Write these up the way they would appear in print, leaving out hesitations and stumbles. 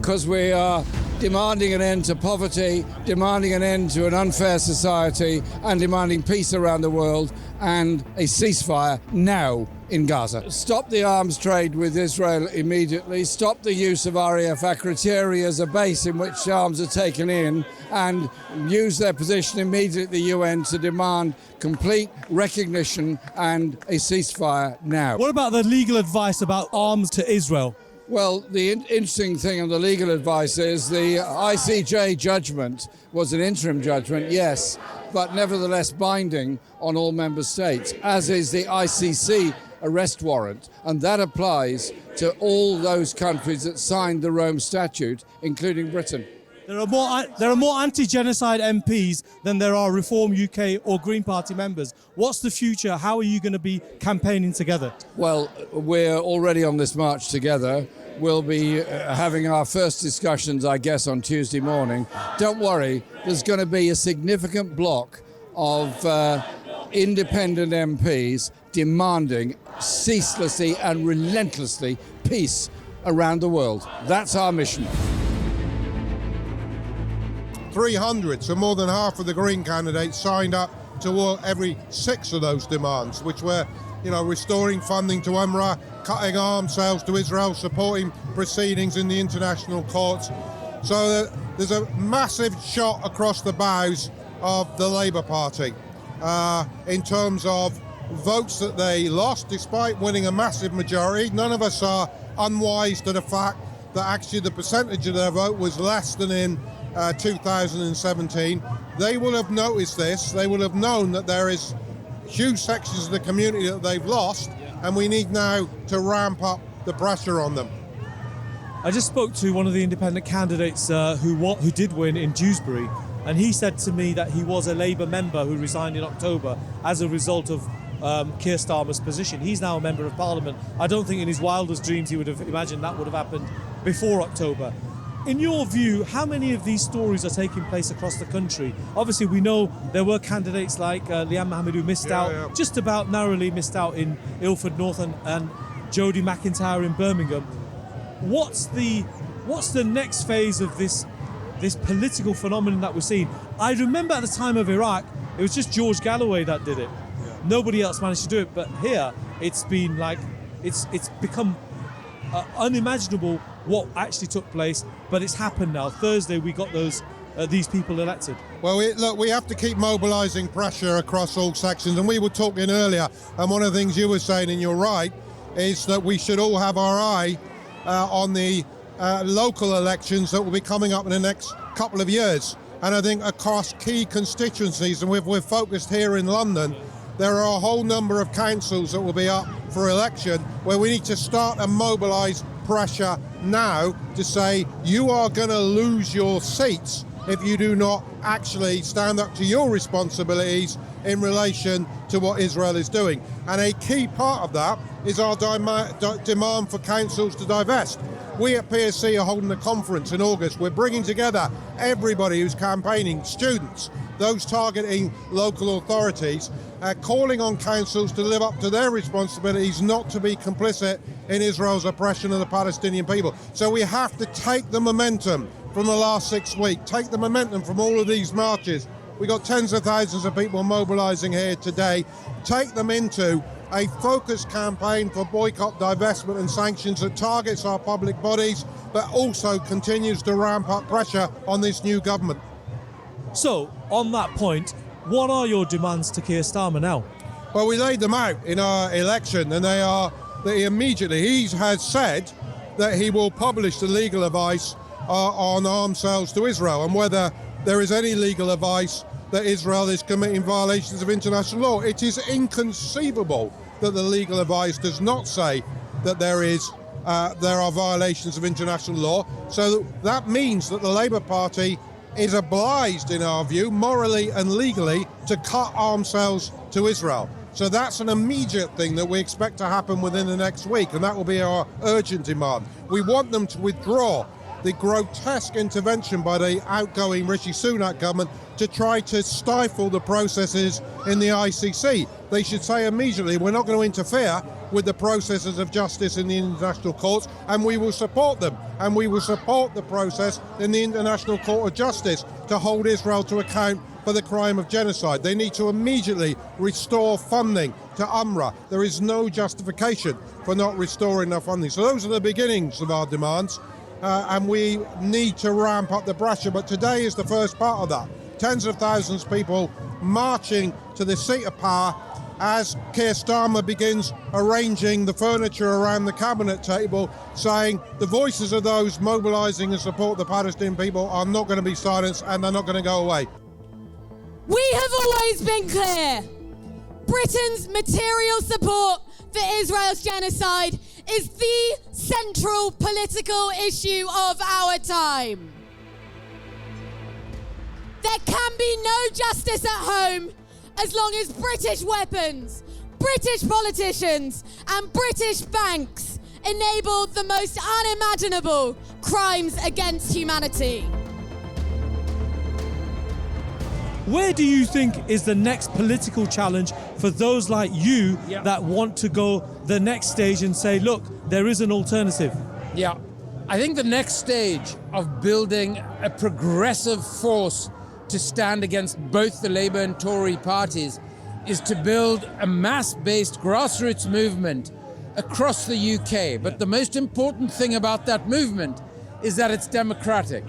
because we are demanding an end to poverty, demanding an end to an unfair society, and demanding peace around the world and a ceasefire now in Gaza. Stop the arms trade with Israel immediately, stop the use of RAF Akrotiri as a base in which arms are taken in, and use their position immediately at the UN to demand complete recognition and a ceasefire now. What about the legal advice about arms to Israel? Well, the interesting thing on the legal advice is the ICJ judgment was an interim judgment, yes, but nevertheless binding on all member states, as is the ICC arrest warrant, and that applies to all those countries that signed the Rome Statute, including Britain. There are more anti-genocide MPs than there are Reform UK or Green Party members. What's the future? How are you going to be campaigning together? Well, we're already on this march together. We'll be having our first discussions, I guess, on Tuesday morning. Don't worry, there's going to be a significant block of independent MPs demanding ceaselessly and relentlessly peace around the world. That's our mission. 300, so more than half of the Green candidates signed up to every 6 of those demands, which were, restoring funding to UNRWA, cutting arms sales to Israel, supporting proceedings in the international courts. So there's a massive shot across the bows of the Labour Party in terms of votes that they lost, despite winning a massive majority. None of us are unwise to the fact that actually the percentage of their vote was less than in 2017. They will have noticed this. They will have known that there is huge sections of the community that they've lost, and we need now to ramp up the pressure on them. I just spoke to one of the independent candidates who did win in Dewsbury, and he said to me that he was a Labour member who resigned in October as a result of Keir Starmer's position. He's now a member of Parliament. I don't think in his wildest dreams he would have imagined that would have happened before October. In your view, how many of these stories are taking place across the country? Obviously, we know there were candidates like Liam Mohammed who missed out, just about narrowly missed out in Ilford North, and Jodie McIntyre in Birmingham. What's the next phase of this political phenomenon that we're seeing? I remember at the time of Iraq, it was just George Galloway that did it. Nobody else managed to do it, but here it's been like it's become unimaginable what actually took place, but it's happened now. Thursday we got these people elected. Well, we have to keep mobilising pressure across all sections, and we were talking earlier, and one of the things you were saying, and you're right, is that we should all have our eye on the local elections that will be coming up in the next couple of years. And I think across key constituencies, and we're focused here in London, there are a whole number of councils that will be up for election where we need to start and mobilise pressure now to say you are going to lose your seats if you do not actually stand up to your responsibilities in relation to what Israel is doing. And a key part of that is our demand for councils to divest. We at PSC are holding a conference in August. We're bringing together everybody who's campaigning, students, those targeting local authorities, calling on councils to live up to their responsibilities, not to be complicit in Israel's oppression of the Palestinian people. So we have to take the momentum from the last 6 weeks, take the momentum from all of these marches. We got tens of thousands of people mobilising here today. Take them into a focused campaign for boycott, divestment and sanctions that targets our public bodies, but also continues to ramp up pressure on this new government. So, on that point, what are your demands to Keir Starmer now? Well, we laid them out in our election, and they are that he has said that he will publish the legal advice on arms sales to Israel, and whether there is any legal advice that Israel is committing violations of international law. It is inconceivable that the legal advice does not say that there are violations of international law. So that means that the Labour Party is obliged, in our view, morally and legally, to cut arms sales to Israel. So that's an immediate thing that we expect to happen within the next week, and that will be our urgent demand. We want them to withdraw the grotesque intervention by the outgoing Rishi Sunak government to try to stifle the processes in the ICC. They should say immediately, we're not going to interfere, with the processes of justice in the international courts, and we will support them. And we will support the process in the International Court of Justice to hold Israel to account for the crime of genocide. They need to immediately restore funding to UNRWA. There is no justification for not restoring their funding. So those are the beginnings of our demands, and we need to ramp up the pressure. But today is the first part of that. Tens of thousands of people marching to the seat of power as Keir Starmer begins arranging the furniture around the cabinet table, saying the voices of those mobilising and support the Palestinian people are not going to be silenced and they're not going to go away. We have always been clear. Britain's material support for Israel's genocide is the central political issue of our time. There can be no justice at home as long as British weapons, British politicians, and British banks enable the most unimaginable crimes against humanity. Where do you think is the next political challenge for those like you that want to go the next stage and say, look, there is an alternative? Yeah, I think the next stage of building a progressive force to stand against both the Labour and Tory parties is to build a mass-based grassroots movement across the UK. But the most important thing about that movement is that it's democratic.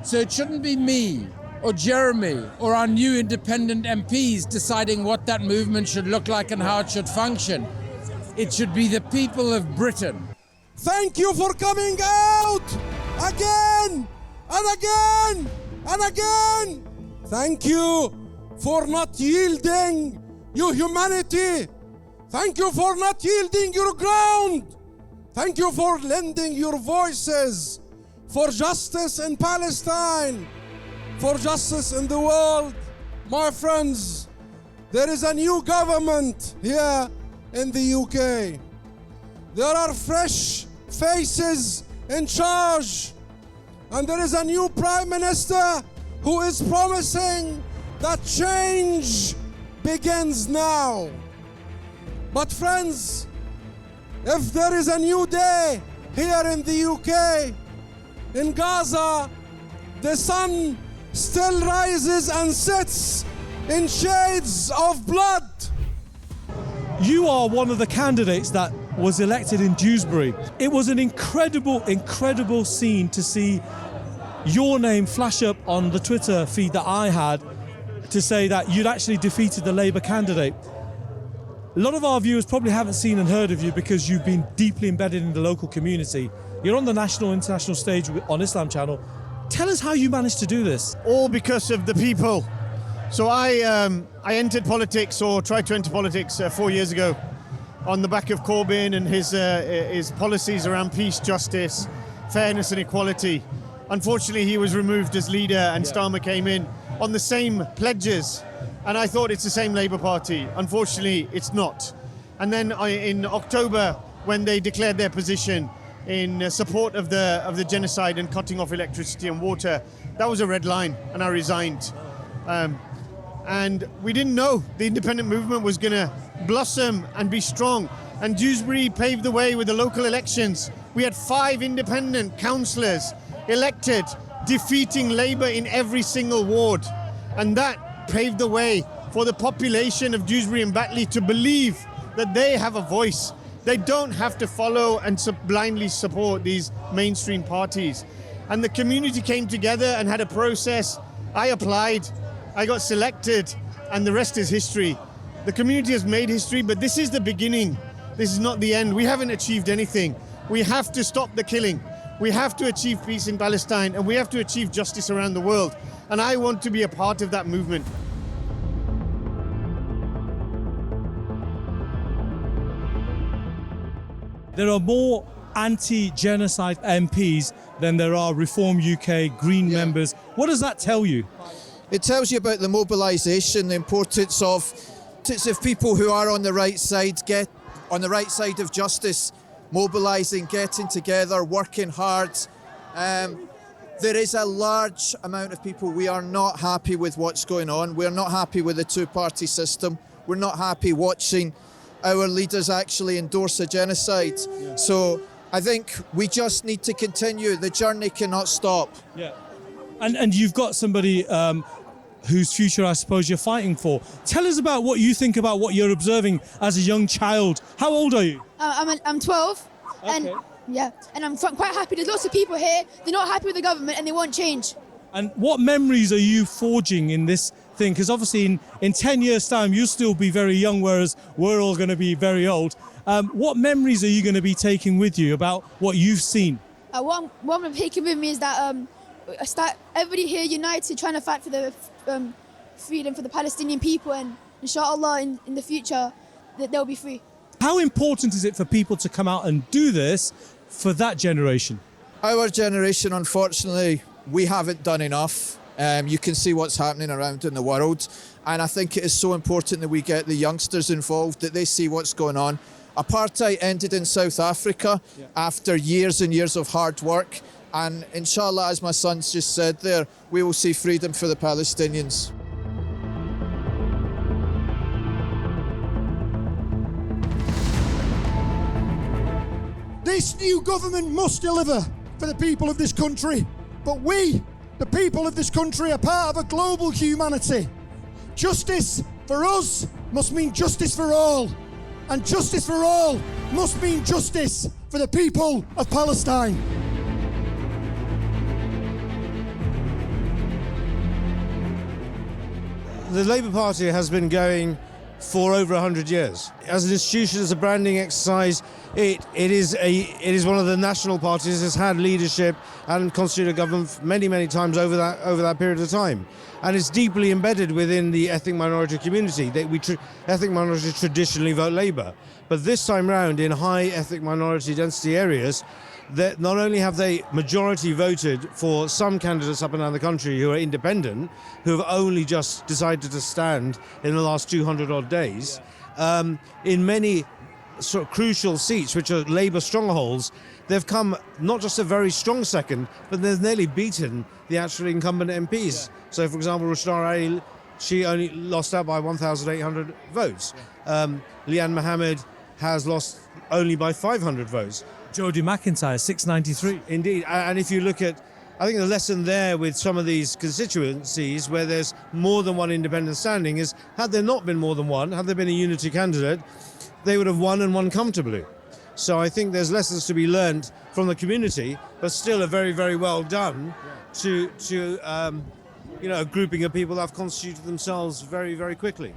So it shouldn't be me or Jeremy or our new independent MPs deciding what that movement should look like and how it should function. It should be the people of Britain. Thank you for coming out again and again and again. Thank you for not yielding your humanity. Thank you for not yielding your ground. Thank you for lending your voices for justice in Palestine, for justice in the world. My friends, there is a new government here in the UK. There are fresh faces in charge, and there is a new Prime Minister who is promising that change begins now. But friends, if there is a new day here in the UK, in Gaza, the sun still rises and sets in shades of blood. You are one of the candidates that was elected in Dewsbury. It was an incredible, incredible scene to see your name flash up on the Twitter feed that I had to say that you'd actually defeated the Labour candidate. A lot of our viewers probably haven't seen and heard of you because you've been deeply embedded in the local community. You're on the national, international stage on Islam Channel. Tell us how you managed to do this. All because of the people. So I entered politics, or tried to enter politics 4 years ago on the back of Corbyn and his policies around peace, justice, fairness and equality. Unfortunately, he was removed as leader and Starmer came in on the same pledges. And I thought it's the same Labour Party. Unfortunately, it's not. And then in October, when they declared their position in support of the genocide and cutting off electricity and water, that was a red line, and I resigned. And we didn't know the independent movement was going to blossom and be strong. And Dewsbury paved the way with the local elections. We had 5 independent councillors elected, defeating Labour in every single ward. And that paved the way for the population of Dewsbury and Batley to believe that they have a voice. They don't have to follow and blindly support these mainstream parties. And the community came together and had a process. I applied, I got selected, and the rest is history. The community has made history, but this is the beginning. This is not the end. We haven't achieved anything. We have to stop the killing. We have to achieve peace in Palestine, and we have to achieve justice around the world. And I want to be a part of that movement. There are more anti-genocide MPs than there are Reform UK Green members. What does that tell you? It tells you about the mobilisation, the importance of people who are on the right side, get on the right side of justice, mobilising, getting together, working hard. There is a large amount of people. We are not happy with what's going on. We're not happy with the two-party system. We're not happy watching our leaders actually endorse a genocide. So I think we just need to continue. The journey cannot stop. Yeah. And you've got somebody whose future I suppose you're fighting for. Tell us about what you think about what you're observing as a young child. How old are you? I'm 12, Okay. and I'm quite happy. There's lots of people here. They're not happy with the government and they want change. And what memories are you forging in this thing? Because obviously in 10 years' time, you'll still be very young, whereas we're all going to be very old. What memories are you going to be taking with you about what you've seen? What I'm taking with me is that everybody here united trying to fight for the freedom for the Palestinian people, and inshallah in the future that they'll be free. How important is it for people to come out and do this for that generation? Our generation, unfortunately, we haven't done enough. You can see what's happening around in the world. And I think it is so important that we get the youngsters involved, that they see what's going on. Apartheid ended in South Africa after years and years of hard work. And inshallah, as my son's just said there, we will see freedom for the Palestinians. This new government must deliver for the people of this country. But we, the people of this country, are part of a global humanity. Justice for us must mean justice for all. And justice for all must mean justice for the people of Palestine. The Labour Party has been going for over 100 years. As an institution, as a branding exercise, it is one of the national parties. It's had leadership and constituted a government many times over that period of time, and it's deeply embedded within the ethnic minority community. Ethnic minorities traditionally vote Labour, but this time round, in high ethnic minority density areas, that not only have they majority voted for some candidates up and down the country who are independent, who have only just decided to stand in the last 200 odd days, in many sort of crucial seats, which are Labour strongholds, they've come not just a very strong second, but they've nearly beaten the actual incumbent MPs. So, for example, Rushdar Ali, she only lost out by 1,800 votes. Leanne Mohammed has lost only by 500 votes. Jodie McIntyre, 693. Indeed, and if you look at, I think the lesson there with some of these constituencies where there's more than one independent standing is, had there not been more than one, had there been a unity candidate, they would have won and won comfortably. So I think there's lessons to be learned from the community, but still a very well done to a grouping of people that have constituted themselves very quickly.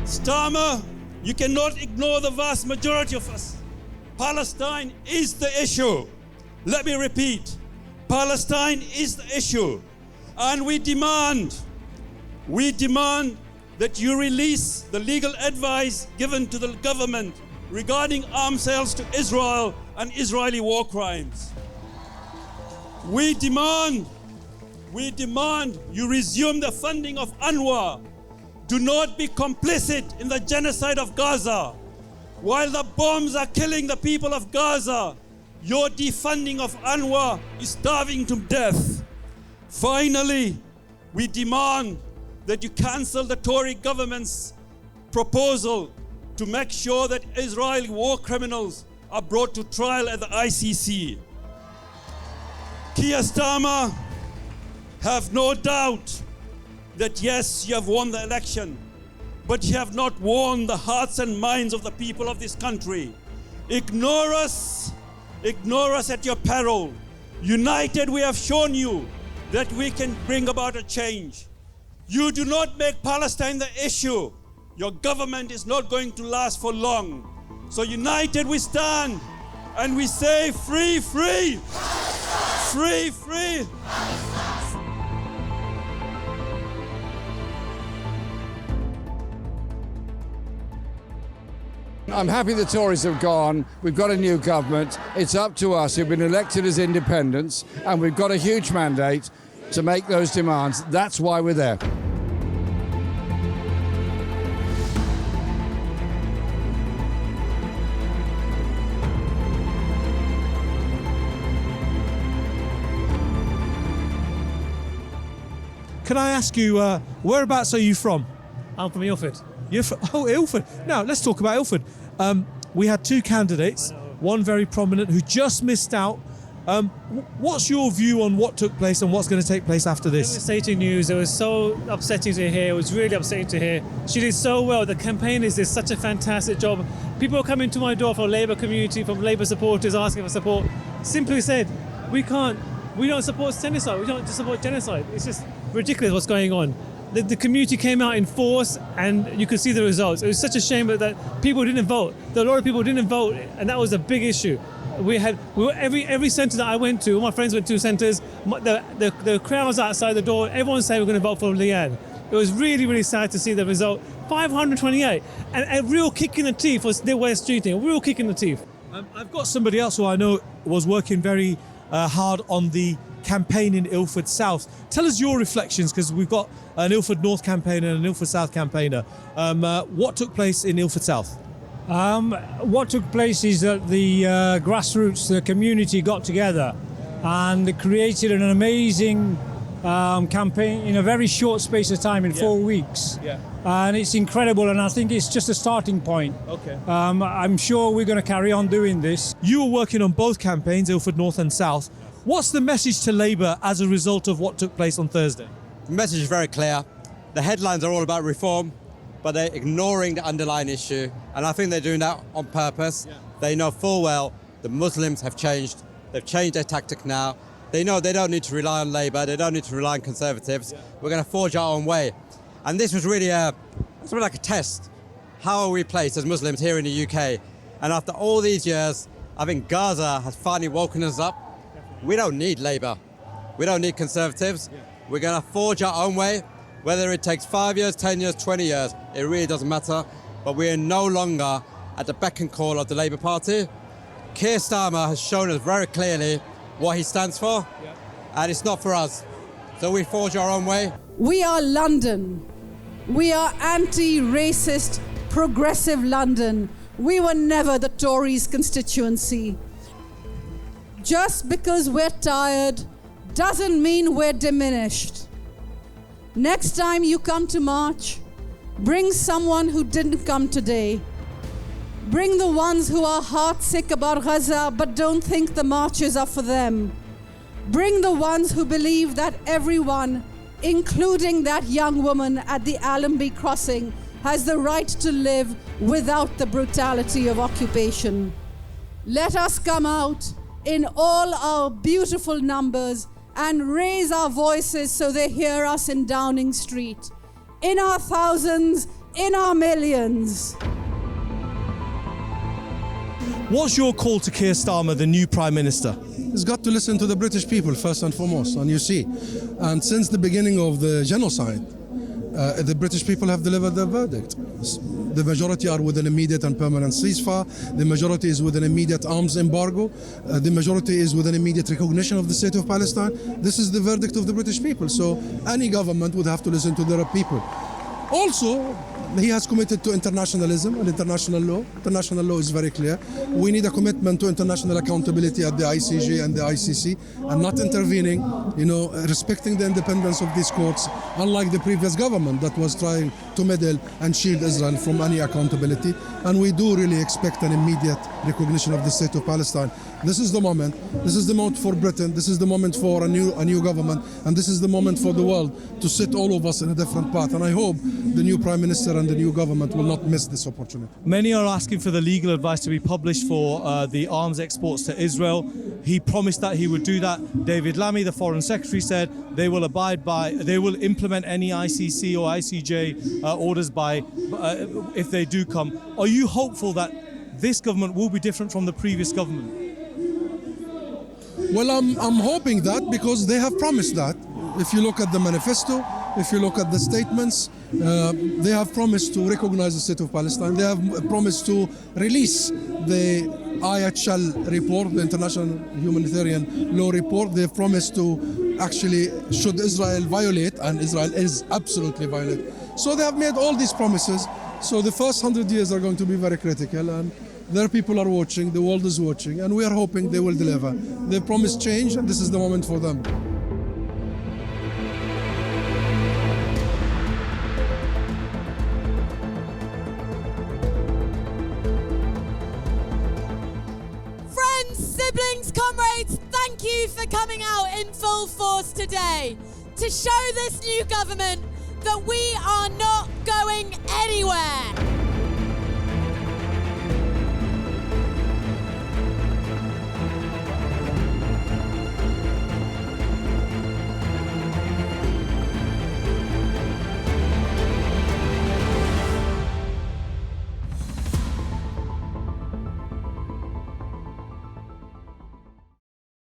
Starmer, you cannot ignore the vast majority of us. Palestine is the issue. Let me repeat, Palestine is the issue. And we demand that you release the legal advice given to the government regarding arms sales to Israel and Israeli war crimes. We demand you resume the funding of UNRWA. Do not be complicit in the genocide of Gaza. While the bombs are killing the people of Gaza, your defunding of UNRWA is starving to death. Finally, we demand that you cancel the Tory government's proposal to make sure that Israeli war criminals are brought to trial at the ICC. Keir Starmer, have no doubt that yes, you have won the election, but you have not won the hearts and minds of the people of this country. Ignore us at your peril. United, we have shown you that we can bring about a change. You do not make Palestine the issue. Your government is not going to last for long. So united we stand and we say free, free, free, free. I'm happy the Tories have gone. We've got a new government. It's up to us who've been elected as independents, and we've got a huge mandate to make those demands. That's why we're there. Can I ask you, whereabouts are you from? I'm from Ilford. You're from, oh, Ilford. Now, let's talk about Ilford. We had two candidates, one very prominent who just missed out. What's your view on what took place and what's going to take place after this? Devastating news. It was so upsetting to hear. It was really upsetting to hear. She did so well. The campaigners did such a fantastic job. People are coming to my door from Labour community, from Labour supporters asking for support. Simply said, we don't support genocide. We don't support genocide. It's just ridiculous what's going on. The community came out in force and you could see the results. It was such a shame that people didn't vote. A lot of people didn't vote, and that was a big issue. Every centre that I went to, all my friends went to centres, the crowds outside the door, everyone said we're going to vote for Leanne. It was really, really sad to see the result. 528, and a real kick in the teeth was the West Street thing, a real kick in the teeth. I've got somebody else who I know was working very hard on the campaign in Ilford South. Tell us your reflections, because we've got an Ilford North campaigner and an Ilford South campaigner. What took place in Ilford South? What took place is that the grassroots, the community got together and created an amazing campaign in a very short space of time, in 4 weeks. Yeah. And it's incredible, and I think it's just a starting point. Okay. I'm sure we're going to carry on doing this. You were working on both campaigns, Ilford North and South. What's the message to Labour as a result of what took place on Thursday? The message is very clear. The headlines are all about reform, but they're ignoring the underlying issue, and I think they're doing that on purpose. Yeah. They know full well the Muslims have changed. They've changed their tactic now. They know they don't need to rely on Labour. They don't need to rely on Conservatives. Yeah. We're going to forge our own way. And this was really sort of like a test. How are we placed as Muslims here in the UK? And after all these years, I think Gaza has finally woken us up. We don't need Labour. We don't need Conservatives. Yeah. We're going to forge our own way. Whether it takes 5 years, 10 years, 20 years, it really doesn't matter. But we are no longer at the beck and call of the Labour Party. Keir Starmer has shown us very clearly what he stands for, and it's not for us. So we forge our own way. We are London. We are anti-racist, progressive London. We were never the Tories' constituency. Just because we're tired doesn't mean we're diminished. Next time you come to march, bring someone who didn't come today. Bring the ones who are heartsick about Gaza but don't think the marches are for them. Bring the ones who believe that everyone, including that young woman at the Allenby crossing, has the right to live without the brutality of occupation. Let us come out in all our beautiful numbers and raise our voices so they hear us in Downing Street. In our thousands, in our millions. What's your call to Keir Starmer, the new Prime Minister? He's got to listen to the British people first and foremost, and you see. And since the beginning of the genocide, the British people have delivered their verdict. The majority are with an immediate and permanent ceasefire. The majority is with an immediate arms embargo. The majority is with an immediate recognition of the state of Palestine. This is the verdict of the British people. So any government would have to listen to their people. Also, he has committed to internationalism and international law. International law is very clear. We need a commitment to international accountability at the ICJ and the ICC, and not intervening, respecting the independence of these courts, unlike the previous government that was trying to meddle and shield Israel from any accountability. And we do really expect an immediate recognition of the state of Palestine. This is the moment. This is the moment for Britain. This is the moment for a new government. And this is the moment for the world to sit all of us in a different path. And I hope the new Prime Minister and the new government will not miss this opportunity. Many are asking for the legal advice to be published for the arms exports to Israel. He promised that he would do that. David Lammy, the Foreign Secretary, said they will implement any ICC or ICJ orders if they do come. Are you hopeful that this government will be different from the previous government? Well, I'm hoping that, because they have promised that. If you look at the manifesto, if you look at the statements, they have promised to recognize the state of Palestine. They have promised to release the IHL report, the International Humanitarian Law report. They've promised to actually, should Israel violate, and Israel is absolutely violent. So they have made all these promises. So the first 100 years are going to be very critical, and their people are watching, the world is watching, and we are hoping they will deliver. They promised change, and this is the moment for them. thank you for coming out in full force today to show this new government that we are not going anywhere.